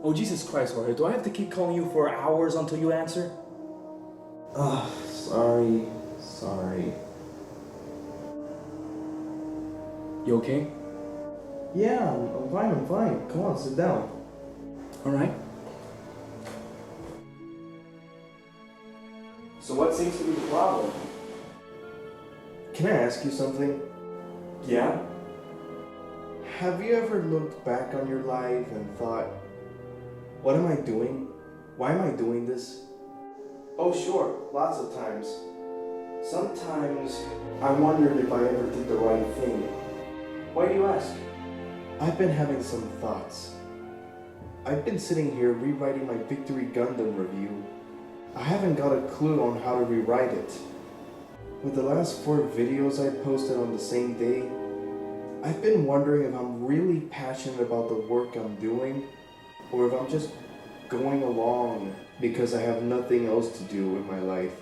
Oh, Jesus Christ, Jorge, do I have to keep calling you for hours until you answer? Sorry. You okay? Yeah, I'm fine. Come on, sit down. Alright. So what seems to be the problem? Can I ask you something? Yeah? Have you ever looked back on your life and thought, what am I doing? Why am I doing this? Oh sure, lots of times. Sometimes I wondered if I ever did the right thing. Why do you ask? I've been having some thoughts. I've been sitting here rewriting my Victory Gundam review. I haven't got a clue on how to rewrite it. With the last 4 videos I posted on the same day, I've been wondering if I'm really passionate about the work I'm doing, or if I'm just going along because I have nothing else to do with my life.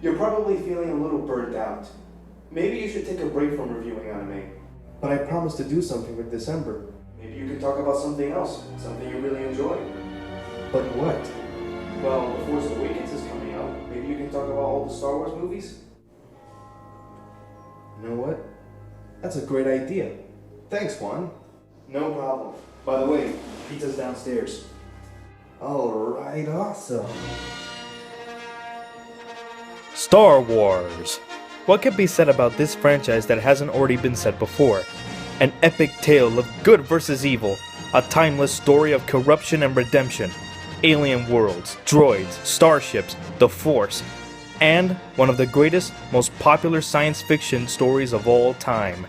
You're probably feeling a little burnt out. Maybe you should take a break from reviewing anime. But I promised to do something with December. Maybe you could talk about something else, something you really enjoy. But what? Well, The Force Awakens is coming out. Maybe you can talk about all the Star Wars movies? You know what? That's a great idea. Thanks, Juan. No problem. By the way, pizza's downstairs. Alright, awesome. Star Wars. What can be said about this franchise that hasn't already been said before? An epic tale of good versus evil, a timeless story of corruption and redemption, alien worlds, droids, starships, the Force, and one of the greatest, most popular science fiction stories of all time.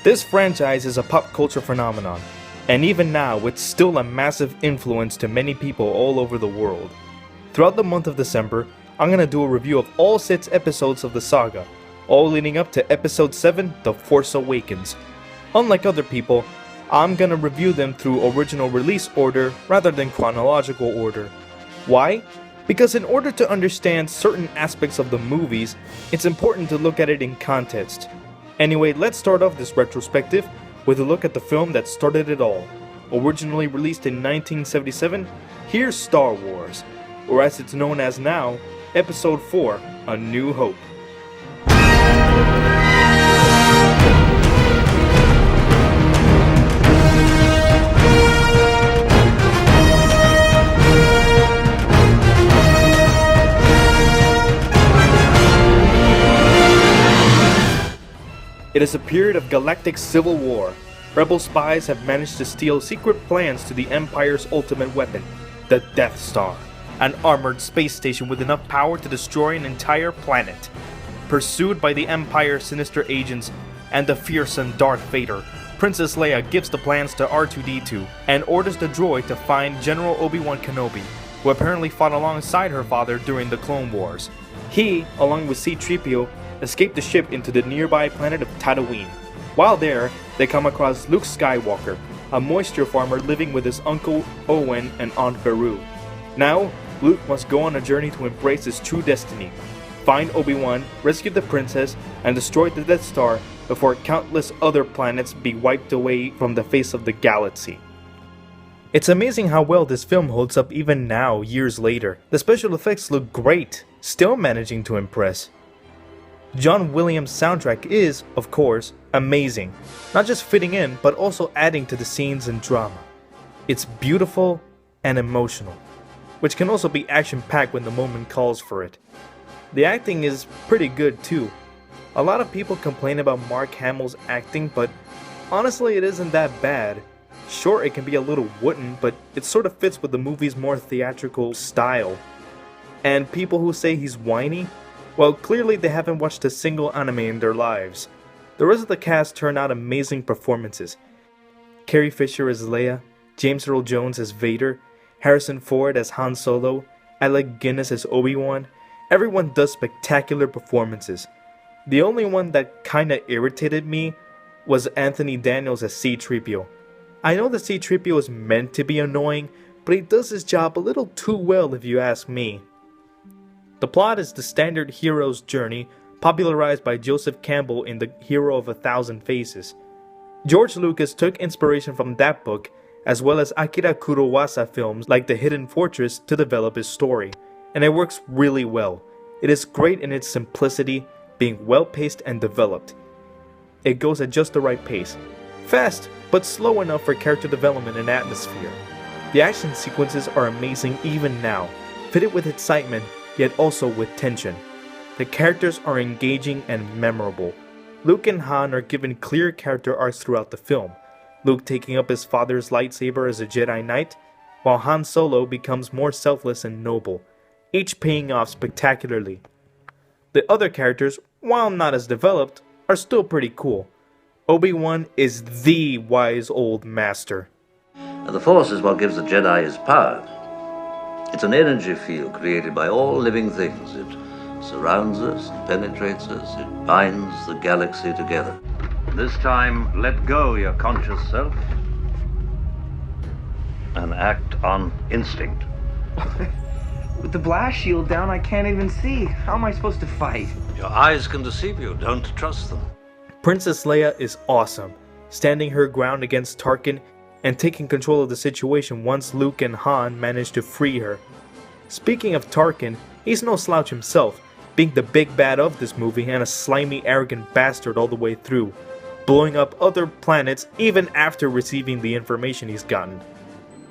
This franchise is a pop culture phenomenon, and even now it's still a massive influence to many people all over the world. Throughout the month of December, I'm gonna do a review of all 6 episodes of the saga, all leading up to episode 7, The Force Awakens. Unlike other people, I'm gonna review them through original release order rather than chronological order. Why? Because in order to understand certain aspects of the movies, it's important to look at it in context. Anyway, let's start off this retrospective with a look at the film that started it all. Originally released in 1977, here's Star Wars, or as it's known as now, Episode 4, A New Hope. It is a period of galactic civil war. Rebel spies have managed to steal secret plans to the Empire's ultimate weapon, the Death Star, an armored space station with enough power to destroy an entire planet. Pursued by the Empire's sinister agents and the fearsome Darth Vader, Princess Leia gives the plans to R2-D2 and orders the droid to find General Obi-Wan Kenobi, who apparently fought alongside her father during the Clone Wars. He, along with C-3PO, escape the ship into the nearby planet of Tatooine. While there, they come across Luke Skywalker, a moisture farmer living with his uncle Owen and Aunt Beru. Now, Luke must go on a journey to embrace his true destiny, find Obi-Wan, rescue the princess, and destroy the Death Star before countless other planets be wiped away from the face of the galaxy. It's amazing how well this film holds up even now, years later. The special effects look great, still managing to impress. John Williams' soundtrack is, of course, amazing, not just fitting in, but also adding to the scenes and drama. It's beautiful and emotional, which can also be action-packed when the moment calls for it. The acting is pretty good too. A lot of people complain about Mark Hamill's acting, but honestly it isn't that bad. Sure, it can be a little wooden, but it sort of fits with the movie's more theatrical style. And people who say he's whiny, well, clearly they haven't watched a single anime in their lives. The rest of the cast turned out amazing performances. Carrie Fisher as Leia, James Earl Jones as Vader, Harrison Ford as Han Solo, Alec Guinness as Obi-Wan. Everyone does spectacular performances. The only one that kinda irritated me was Anthony Daniels as C-3PO. I know that C-3PO is meant to be annoying, but he does his job a little too well if you ask me. The plot is the standard hero's journey, popularized by Joseph Campbell in The Hero of a Thousand Faces. George Lucas took inspiration from that book as well as Akira Kurosawa films like The Hidden Fortress to develop his story, and it works really well. It is great in its simplicity, being well paced and developed. It goes at just the right pace, fast but slow enough for character development and atmosphere. The action sequences are amazing even now, fitted with excitement yet also with tension. The characters are engaging and memorable. Luke and Han are given clear character arcs throughout the film, Luke taking up his father's lightsaber as a Jedi Knight, while Han Solo becomes more selfless and noble, each paying off spectacularly. The other characters, while not as developed, are still pretty cool. Obi-Wan is the wise old master. The Force is what gives the Jedi his power. It's an energy field created by all living things. It surrounds us, penetrates us, it binds the galaxy together. This time, let go your conscious self and act on instinct. With the blast shield down, I can't even see. How am I supposed to fight? Your eyes can deceive you. Don't trust them. Princess Leia is awesome, standing her ground against Tarkin and taking control of the situation once Luke and Han manage to free her. Speaking of Tarkin, he's no slouch himself, being the big bad of this movie and a slimy, arrogant bastard all the way through, blowing up other planets even after receiving the information he's gotten.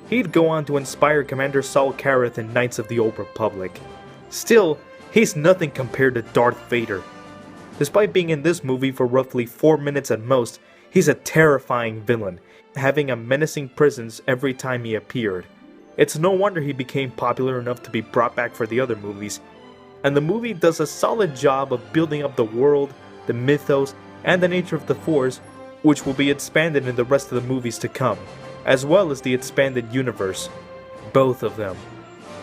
He'd go on to inspire Commander Saul Karath in Knights of the Old Republic. Still, he's nothing compared to Darth Vader. Despite being in this movie for roughly 4 minutes at most, he's a terrifying villain, having a menacing presence every time he appeared. It's no wonder he became popular enough to be brought back for the other movies. And the movie does a solid job of building up the world, the mythos, and the nature of the Force, which will be expanded in the rest of the movies to come, as well as the expanded universe. Both of them.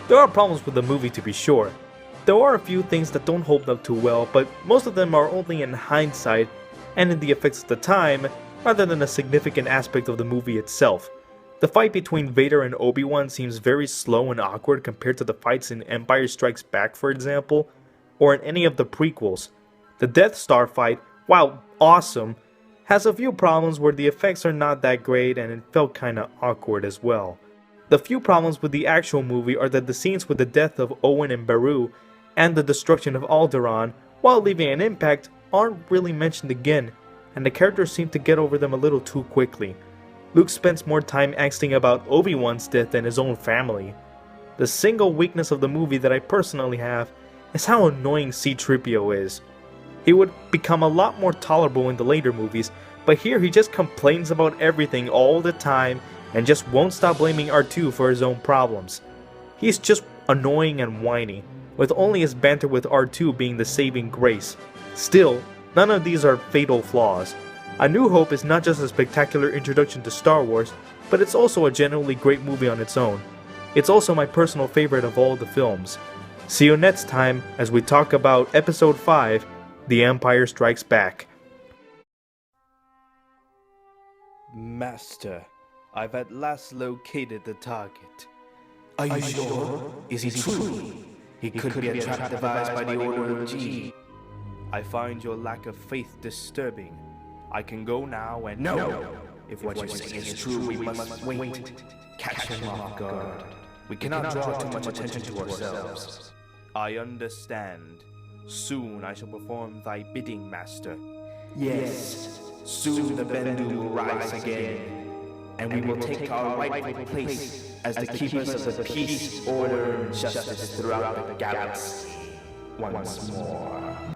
There are problems with the movie to be sure. There are a few things that don't hold up too well, but most of them are only in hindsight and in the effects of the time, rather than a significant aspect of the movie itself. The fight between Vader and Obi-Wan seems very slow and awkward compared to the fights in Empire Strikes Back, for example, or in any of the prequels. The Death Star fight, while awesome, has a few problems where the effects are not that great and it felt kinda awkward as well. The few problems with the actual movie are that the scenes with the death of Owen and Beru and the destruction of Alderaan, while leaving an impact, aren't really mentioned again, and the characters seem to get over them a little too quickly. Luke spends more time angsting about Obi-Wan's death than his own family. The single weakness of the movie that I personally have is how annoying C-3PO is. He would become a lot more tolerable in the later movies, but here he just complains about everything all the time and just won't stop blaming R2 for his own problems. He's just annoying and whiny, with only his banter with R2 being the saving grace. Still, none of these are fatal flaws. A New Hope is not just a spectacular introduction to Star Wars, but it's also a genuinely great movie on its own. It's also my personal favorite of all the films. See you next time as we talk about Episode 5, The Empire Strikes Back. Master, I've at last located the target. Are you sure? Is he true? He could be a trap devised by the Order of G. I find your lack of faith disturbing. I can go now and no! If what you say is true, we must wait. Catch him off guard. We cannot draw too much attention to ourselves. I understand. Soon I shall perform thy bidding, Master. Yes, soon the Bendu will rise again, and we will take our rightful place as the keepers of the peace, order, and justice throughout the galaxy once more.